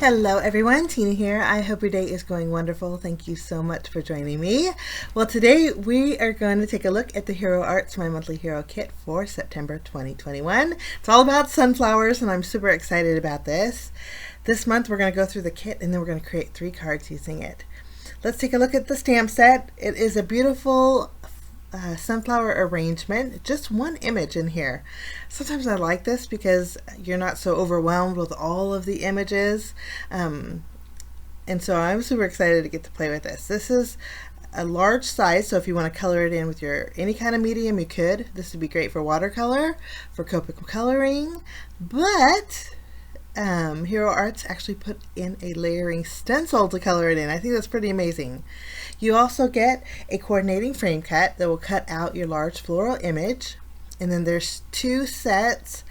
Hello everyone, Tina here. I hope your day is going wonderful. Thank you so much for joining me. Well, today we are going to take a look at the Hero Arts, my monthly hero kit for September 2021. It's all about sunflowers and I'm super excited about this. This month we're going to go through the kit and then we're going to create 3 cards using it. Let's take a look at the stamp set. It is a beautiful sunflower arrangement, just one image in here. Sometimes I like this because you're not so overwhelmed with all of the images, and so I'm super excited to get to play with this. This is a large size, so if you want to color it in with your any kind of medium, you could. This would be great for watercolor, for Copic coloring, but Hero Arts actually put in a layering stencil to color it in. I think that's pretty amazing. You also get a coordinating frame cut that will cut out your large floral image. And then there's 2 sets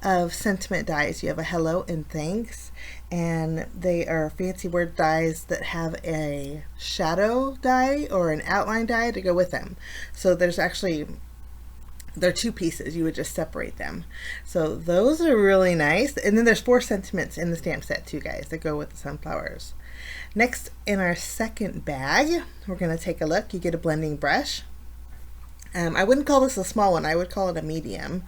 of sentiment dies. You have a hello and thanks. And they are fancy word dies that have a shadow die or an outline die to go with them. So there's actually, they're 2 pieces. You would just separate them. So those are really nice. And then there's 4 sentiments in the stamp set too, guys, that go with the sunflowers. Next, in our second bag, we're going to take a look. You get a blending brush. I wouldn't call this a small one. I would call it a medium.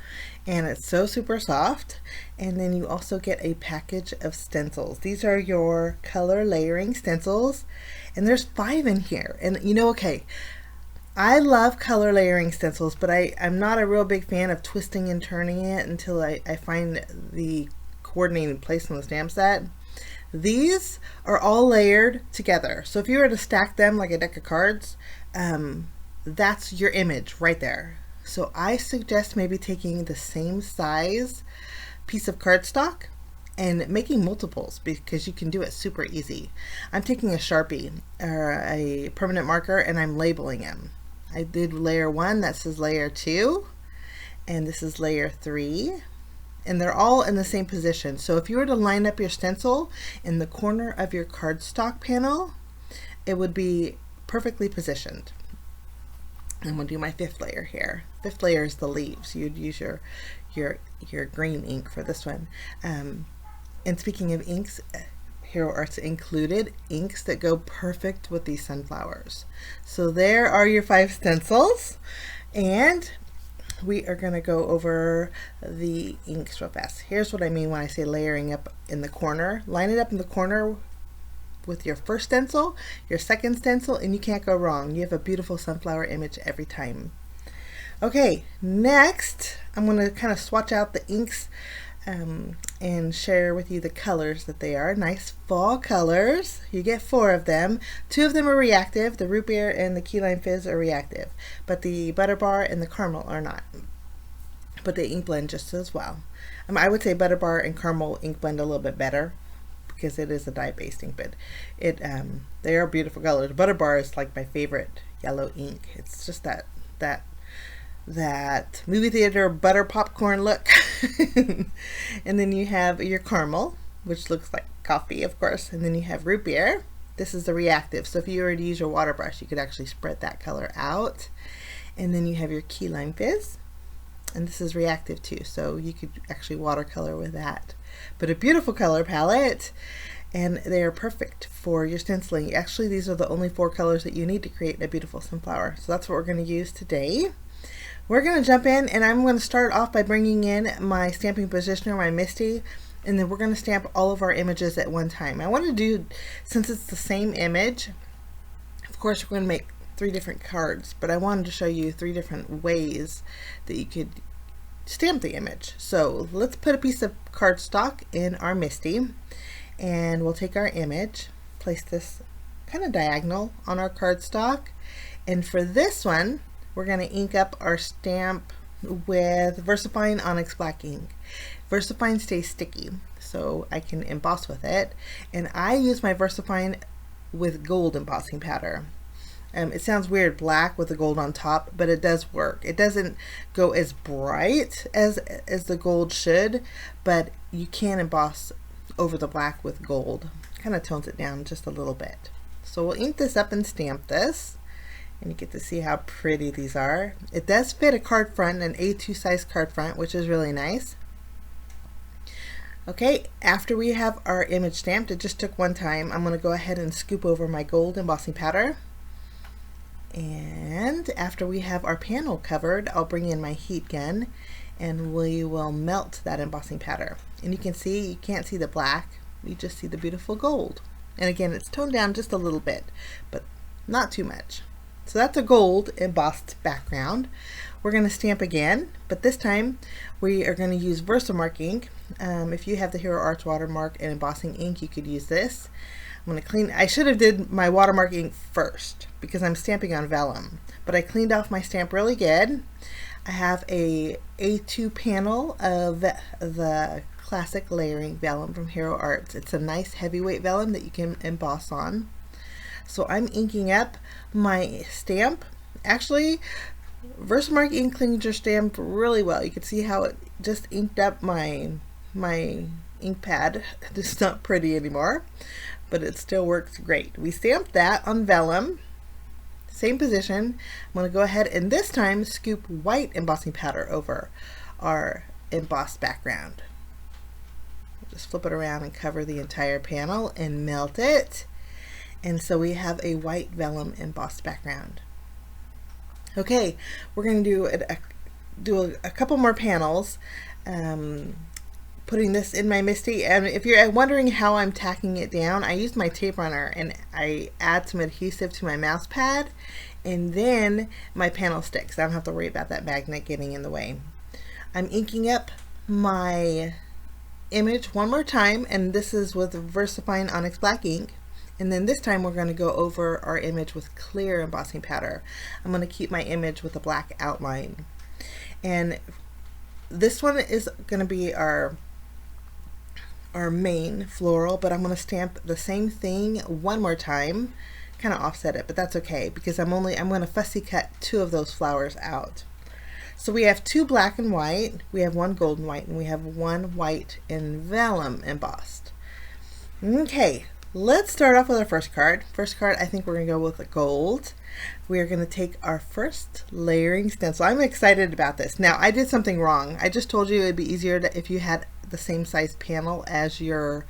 And it's so super soft. And then you also get a package of stencils. These are your color layering stencils. And there's 5 in here. And you know, okay, I love color layering stencils, but I'm not a real big fan of twisting and turning it until I find the coordinating place on the stamp set. These are all layered together. So if you were to stack them like a deck of cards, that's your image right there. So I suggest maybe taking the same size piece of cardstock and making multiples because you can do it super easy. I'm taking a Sharpie or a permanent marker and I'm labeling them. I did layer 1, that says layer 2, and this is layer 3. And they're all in the same position. So if you were to line up your stencil in the corner of your cardstock panel, it would be perfectly positioned. I'm going to do my 5th layer here. 5th layer is the leaves. You'd use your green ink for this one. And speaking of inks, Hero Arts included inks that go perfect with these sunflowers. So there are your 5 stencils, and we are going to go over the inks real fast. Here's what I mean when I say layering up in the corner. Line it up in the corner with your first stencil, your second stencil, and you can't go wrong. You have a beautiful sunflower image every time. Okay, next I'm going to kind of swatch out the inks and share with you the colors that they are. Nice fall colors. You get 4 of them. 2 of them are reactive. The root beer and the key lime fizz are reactive, but the butter bar and the caramel are not. But they ink blend just as well. I would say butter bar and caramel ink blend a little bit better because it is a dye-based ink, but they are beautiful colors. Butter bar is like my favorite yellow ink. It's just that movie theater butter popcorn look. And then you have your caramel, which looks like coffee, of course, and then you have root beer. This is the reactive, so if you were to use your water brush, you could actually spread that color out. And then you have your key lime fizz, and this is reactive too, so you could actually watercolor with that. But a beautiful color palette, and they are perfect for your stenciling. Actually, these are the only 4 colors that you need to create a beautiful sunflower, so that's what we're going to use today. We're going to jump in, and I'm going to start off by bringing in my stamping positioner, my Misty, and then we're going to stamp all of our images at one time. I want to do, since it's the same image, of course we're going to make 3 different cards, but I wanted to show you 3 different ways that you could stamp the image. So let's put a piece of cardstock in our Misty, and we'll take our image, place this kind of diagonal on our cardstock, and for this one, we're going to ink up our stamp with VersaFine Onyx Black ink. VersaFine stays sticky, so I can emboss with it. And I use my VersaFine with gold embossing powder. It sounds weird, black with the gold on top, but it does work. It doesn't go as bright as the gold should, but you can emboss over the black with gold. Kind of tones it down just a little bit. So we'll ink this up and stamp this. And you get to see how pretty these are. It does fit a card front, an A2 size card front, which is really nice. Okay, after we have our image stamped, it just took one time, I'm going to go ahead and scoop over my gold embossing powder. And after we have our panel covered, I'll bring in my heat gun and we will melt that embossing powder. And you can see, you can't see the black, you just see the beautiful gold. And again, it's toned down just a little bit, but not too much. So that's a gold embossed background. We're going to stamp again, but this time we are going to use Versamark ink. If you have the Hero Arts watermark and embossing ink, you could use this. I'm going to clean, I should have did my watermark ink first because I'm stamping on vellum, but I cleaned off my stamp really good. I have a A2 panel of the classic layering vellum from Hero Arts. It's a nice heavyweight vellum that you can emboss on. So I'm inking up my stamp. Actually, Versamark ink cleans your stamp really well. You can see how it just inked up my ink pad. It's not pretty anymore, but it still works great. We stamped that on vellum. Same position. I'm going to go ahead and this time scoop white embossing powder over our embossed background. Just flip it around and cover the entire panel and melt it. And so we have a white vellum embossed background. Okay, we're going to do a couple more panels, putting this in my MISTI. And if you're wondering how I'm tacking it down, I use my tape runner and I add some adhesive to my mouse pad, and then my panel sticks. I don't have to worry about that magnet getting in the way. I'm inking up my image one more time, and this is with VersaFine Onyx Black ink. And then this time we're going to go over our image with clear embossing powder. I'm going to keep my image with a black outline. And this one is going to be our main floral, but I'm going to stamp the same thing one more time, kind of offset it, but that's okay because I'm going to fussy cut two of those flowers out. So we have two black and white, we have one gold and white, and we have one white and vellum embossed. Okay. Let's start off with our first card. First card, I think we're going to go with the gold. We are going to take our first layering stencil. I'm excited about this. Now, I did something wrong. I just told you it would be easier if you had the same size panel as your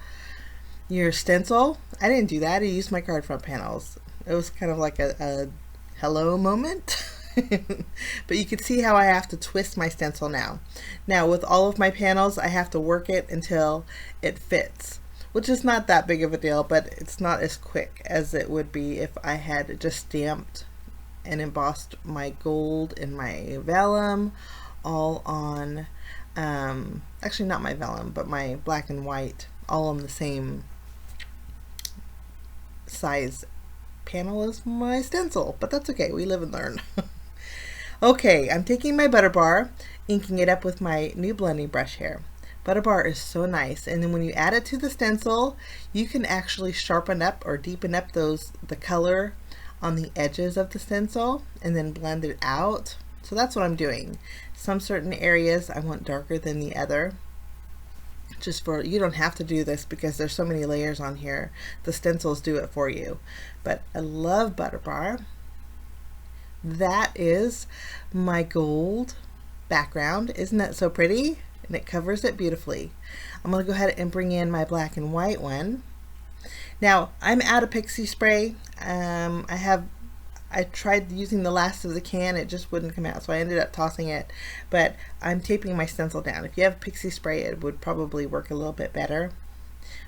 stencil. I didn't do that. I used my card front panels. It was kind of like a hello moment. But you can see how I have to twist my stencil now. Now, with all of my panels, I have to work it until it fits, which is not that big of a deal, but it's not as quick as it would be if I had just stamped and embossed my gold and my vellum all on, actually not my vellum, but my black and white all on the same size panel as my stencil, but that's okay, we live and learn. Okay, I'm taking my butter bar, inking it up with my new blending brush here. Butter bar is so nice, and then when you add it to the stencil, you can actually sharpen up or deepen up the color on the edges of the stencil and then blend it out. So that's what I'm doing. Some certain areas I want darker than the other. You don't have to do this because there's so many layers on here. The stencils do it for you. But I love butter bar. That is my gold background. Isn't that so pretty? And it covers it beautifully. I'm going to go ahead and bring in my black and white one. Now I'm out of pixie spray. I tried using the last of the can, it just wouldn't come out, so I ended up tossing it, but I'm taping my stencil down. If you have pixie spray, it would probably work a little bit better.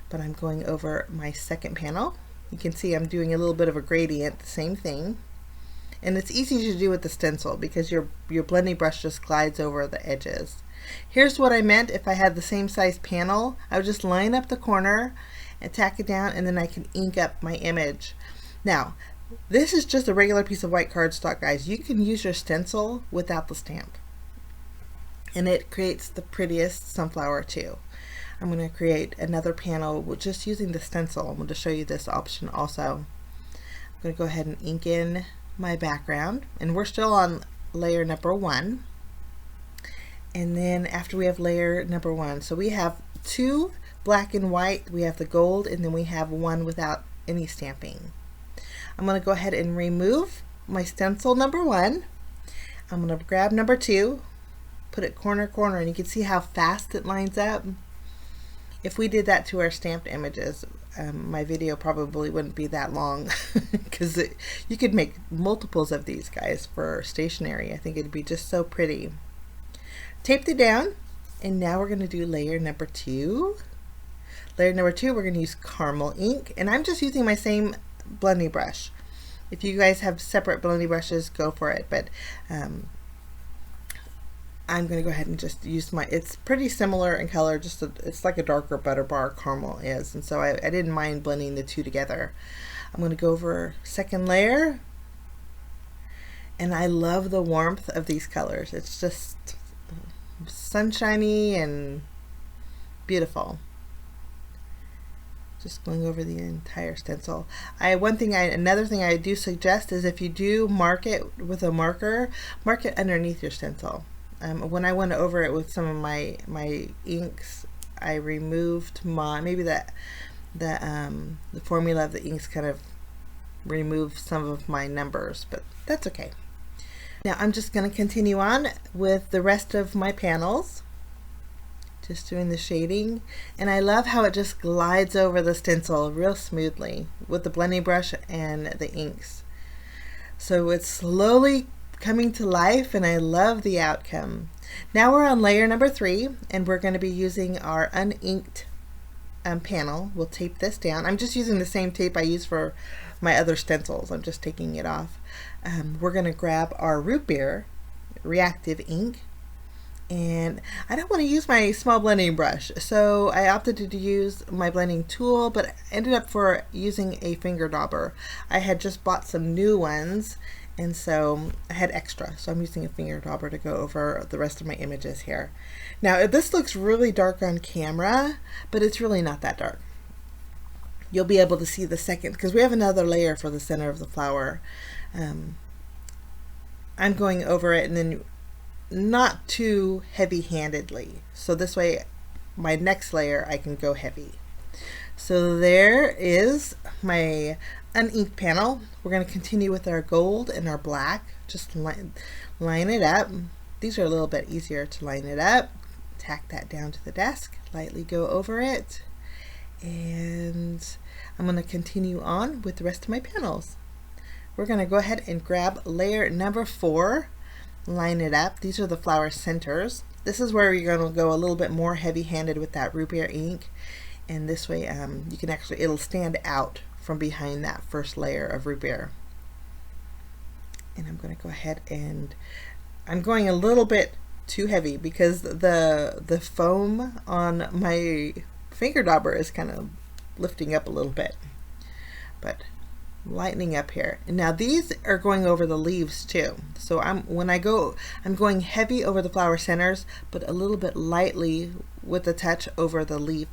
But I'm going over my second panel. You can see I'm doing a little bit of a gradient, the same thing. And it's easy to do with the stencil because your blending brush just glides over the edges. Here's what I meant. If I had the same size panel, I would just line up the corner and tack it down, and then I can ink up my image. Now, this is just a regular piece of white cardstock, guys. You can use your stencil without the stamp, and it creates the prettiest sunflower too. I'm going to create another panel with just using the stencil. I'm going to show you this option also. I'm going to go ahead and ink in my background, and we're still on layer number 1. And then after we have layer number 1, so we have 2 black and white, we have the gold, and then we have 1 without any stamping. I'm going to go ahead and remove my stencil number 1. I'm going to grab number 2, put it corner, and you can see how fast it lines up. If we did that to our stamped images, my video probably wouldn't be that long because you could make multiples of these guys for stationery. I think it'd be just so pretty. Taped it down, and now we're going to do layer number 2. Layer number 2, we're going to use caramel ink, and I'm just using my same blending brush. If you guys have separate blending brushes, go for it, but I'm going to go ahead and just use my, it's pretty similar in color, just it's like a darker butter bar caramel is, and so I didn't mind blending the two together. I'm going to go over second layer, and I love the warmth of these colors. It's just sunshiny and beautiful. Just going over the entire stencil. Another thing I do suggest is if you do mark it with a marker, mark it underneath your stencil. When I went over it with some of my inks, I removed maybe the formula of the inks kind of removed some of my numbers, but that's okay. Now I'm just going to continue on with the rest of my panels, just doing the shading, and I love how it just glides over the stencil real smoothly with the blending brush and the inks. So it's slowly coming to life, and I love the outcome. Now we're on layer number 3, and we're going to be using our uninked panel. We'll tape this down. I'm just using the same tape I use for my other stencils. I'm just taking it off. We're going to grab our root beer reactive ink, and I don't want to use my small blending brush, so I opted to use my blending tool, but ended up for using a finger dauber. I had just bought some new ones, and so I had extra, so I'm using a finger dauber to go over the rest of my images here. Now this looks really dark on camera, but it's really not that dark. You'll be able to see the second, because we have another layer for the center of the flower. I'm going over it, and then not too heavy-handedly, so this way my next layer I can go heavy. So there is my uninked panel. We're going to continue with our gold and our black. Just line it up. These are a little bit easier to line it up. Tack that down to the desk, lightly go over it, and I'm going to continue on with the rest of my panels. We're going to go ahead and grab layer number 4, line it up. These are the flower centers. This is where you're going to go a little bit more heavy-handed with that root beer ink, and this way you can actually, it'll stand out from behind that first layer of root beer. And I'm going to go ahead, and I'm going a little bit too heavy because the foam on my finger dauber is kind of lifting up a little bit, but lightening up here. And now these are going over the leaves too, so I'm going heavy over the flower centers, but a little bit lightly with a touch over the leaf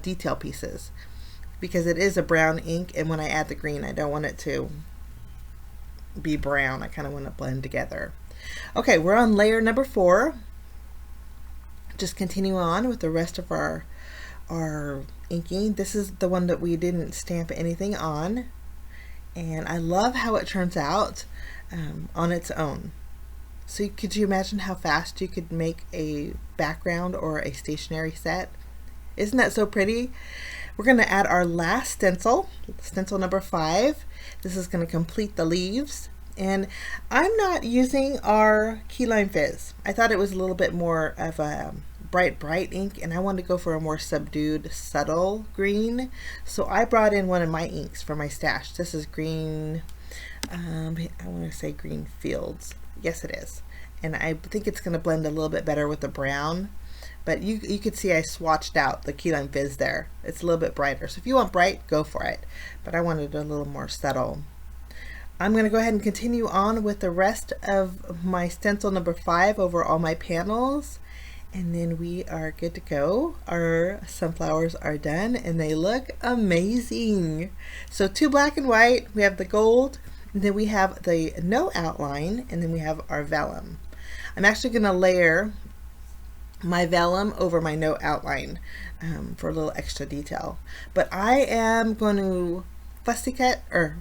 detail pieces, because it is a brown ink, and when I add the green I don't want it to be brown. I kind of want to blend together. Okay, we're on layer number 4. Just continue on with the rest of our inking. This is the one that we didn't stamp anything on, and I love how it turns out on its own. So could you imagine how fast you could make a background or a stationery set? Isn't that so pretty? We're going to add our last stencil, stencil number 5. This is going to complete the leaves, and I'm not using our key lime fizz. I thought it was a little bit more of a bright ink, and I wanted to go for a more subdued, subtle green, so I brought in one of my inks for my stash. This is green, I want to say Green Fields. Yes, it is, and I think it's going to blend a little bit better with the brown. But you could see I swatched out the key lime fizz there. It's a little bit brighter, so if you want bright, go for it, but I wanted a little more subtle. I'm going to go ahead and continue on with the rest of my stencil number 5 over all my panels, and then we are good to go. Our sunflowers are done, and they look amazing. So 2 black and white, we have the gold, and then we have the no outline, and then we have our vellum. I'm actually going to layer my vellum over my no outline for a little extra detail, but I am going to fussy cut, or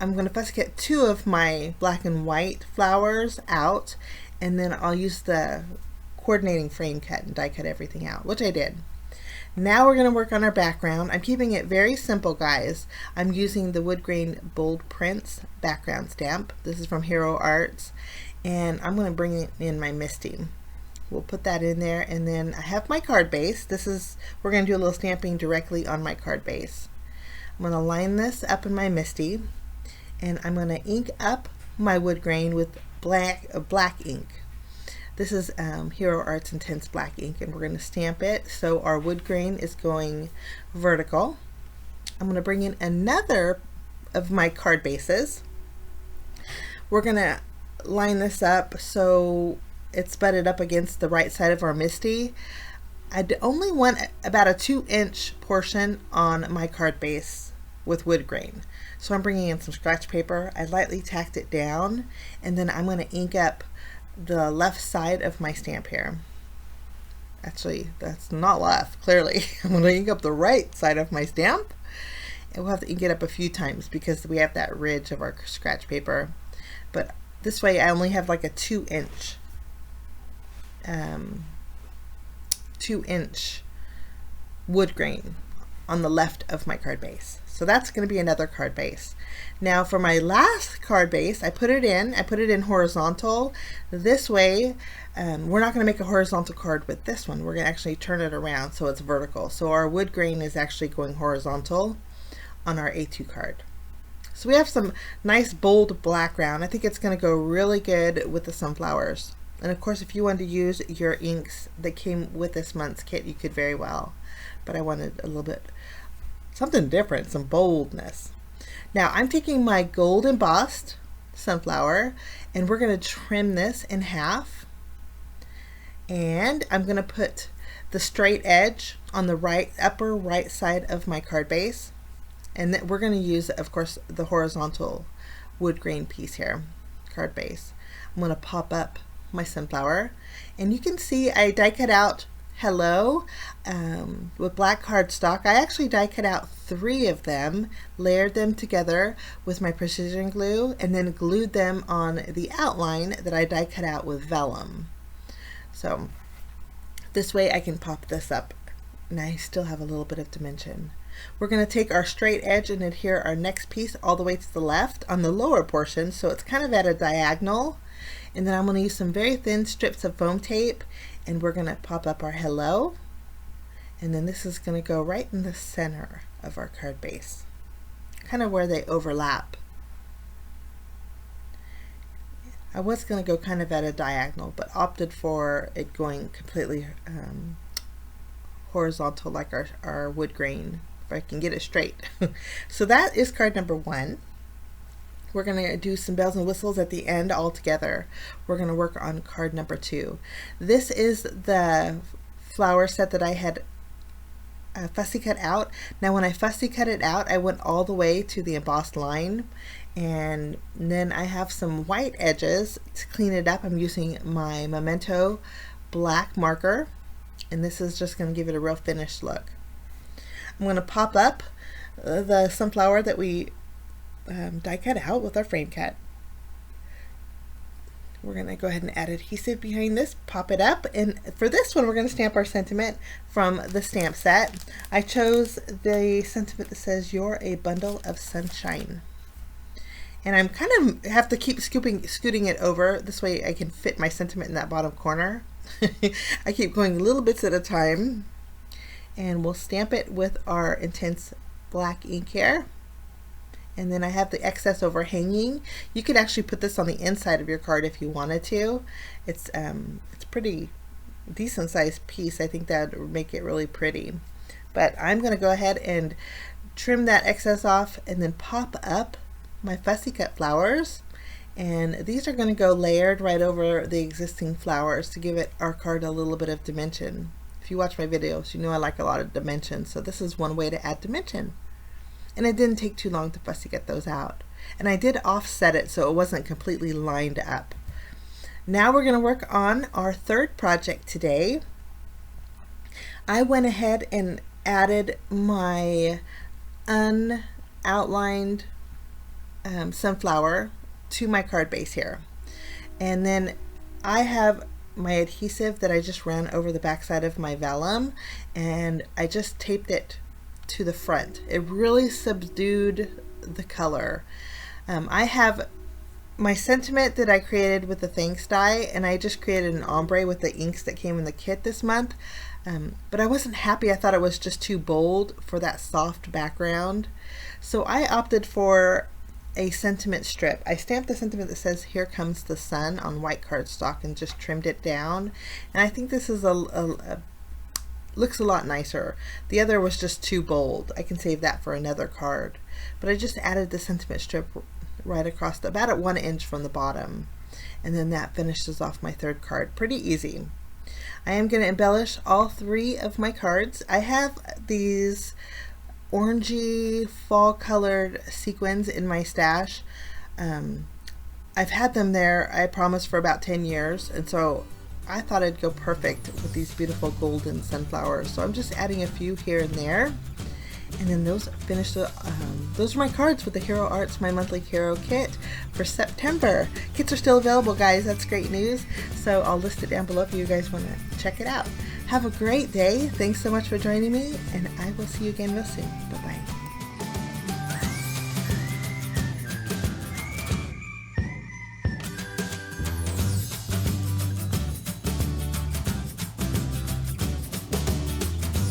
I'm going to fussy cut 2 of my black and white flowers out, and then I'll use the coordinating frame cut and die cut everything out, which I did. Now we're going to work on our background. I'm keeping it very simple, guys. I'm using the WOODGRAIN Bold Prints background stamp. This is from Hero Arts, and I'm going to bring in my Misty. We'll put that in there, and then I have my card base. We're going to do a little stamping directly on my card base. I'm going to line this up in my Misty, and I'm going to ink up my WOODGRAIN with black ink. This is Hero Arts Intense Black ink, and we're going to stamp it so our WOODGRAIN is going vertical. I'm going to bring in another of my card bases. We're going to line this up so it's butted up against the right side of our Misty. I only want about a 2-inch portion on my card base with WOODGRAIN. So I'm bringing in some scratch paper. I lightly tacked it down, and then I'm going to ink up the left side of my stamp here. Actually, that's not left, clearly. I'm going to ink up the right side of my stamp, and we'll have to ink it up a few times because we have that ridge of our scratch paper. But this way I only have like a 2-inch WOODGRAIN on the left of my card base. So that's going to be another card base. Now for my last card base, I put it in horizontal. This way, we're not going to make a horizontal card with this one. We're going to actually turn it around so it's vertical. So our WOODGRAIN is actually going horizontal on our A2 card. So we have some nice bold background. I think it's going to go really good with the sunflowers. And of course, if you wanted to use your inks that came with this month's kit, you could very well. But I wanted a little bit something different, some boldness. Now I'm taking my gold embossed sunflower, and we're going to trim this in half, and I'm going to put the straight edge on the upper right side of my card base, and then we're going to use, of course, the horizontal WOODGRAIN piece here, card base. I'm going to pop up my sunflower, and you can see I die cut out hello with black cardstock. I actually die cut out 3 of them, layered them together with my precision glue, and then glued them on the outline that I die cut out with vellum. So this way I can pop this up and I still have a little bit of dimension. We're going to take our straight edge and adhere our next piece all the way to the left on the lower portion, so it's kind of at a diagonal. And then I'm going to use some very thin strips of foam tape, and we're going to pop up our hello, and then this is going to go right in the center of our card base, kind of where they overlap. I was going to go kind of at a diagonal, but opted for it going completely horizontal like our WOODGRAIN, if I can get it straight. So that is card number 1. We're going to do some bells and whistles at the end all together. We're going to work on card number 2. This is the flower set that I had fussy cut out. Now when I fussy cut it out, I went all the way to the embossed line, and then I have some white edges to clean it up. I'm using my Memento black marker, and this is just going to give it a real finished look. I'm going to pop up the sunflower that we die cut out with our frame cut. We're going to go ahead and add adhesive behind this, pop it up, and for this one we're going to stamp our sentiment from the stamp set. I chose the sentiment that says, "You're a bundle of sunshine." And I'm kind of have to keep scooting it over, this way I can fit my sentiment in that bottom corner. I keep going little bits at a time, and we'll stamp it with our intense black ink here. And then I have the excess overhanging. You could actually put this on the inside of your card if you wanted to. It's pretty decent sized piece. I think that would make it really pretty. But I'm going to go ahead and trim that excess off and then pop up my fussy cut flowers. And these are going to go layered right over the existing flowers to give our card a little bit of dimension. If you watch my videos, you know I like a lot of dimension. So this is one way to add dimension. And it didn't take too long to fussy get those out. And I did offset it so it wasn't completely lined up. Now we're going to work on our third project today. I went ahead and added my unoutlined sunflower to my card base here. And then I have my adhesive that I just ran over the backside of my vellum, and I just taped it to the front. It really subdued the color. I have my sentiment that I created with the thanks die, and I just created an ombre with the inks that came in the kit this month. But I wasn't happy. I thought it was just too bold for that soft background. So I opted for a sentiment strip. I stamped the sentiment that says "Here Comes the Sun" on white cardstock and just trimmed it down. And I think this is looks a lot nicer. The other was just too bold. I can save that for another card. But I just added the sentiment strip right across, about at 1 inch from the bottom. And then that finishes off my third card. Pretty easy. I am going to embellish all 3 of my cards. I have these orangey fall colored sequins in my stash. I've had them there, I promise, for about 10 years, and so I thought it'd go perfect with these beautiful golden sunflowers. So I'm just adding a few here and there, and then those finish those are my cards with the Hero Arts My Monthly Hero Kit for September. Kits are still available, guys. That's great news. So I'll list it down below if you guys want to check it out. Have a great day. Thanks so much for joining me, and I will see you again real soon. Bye-bye.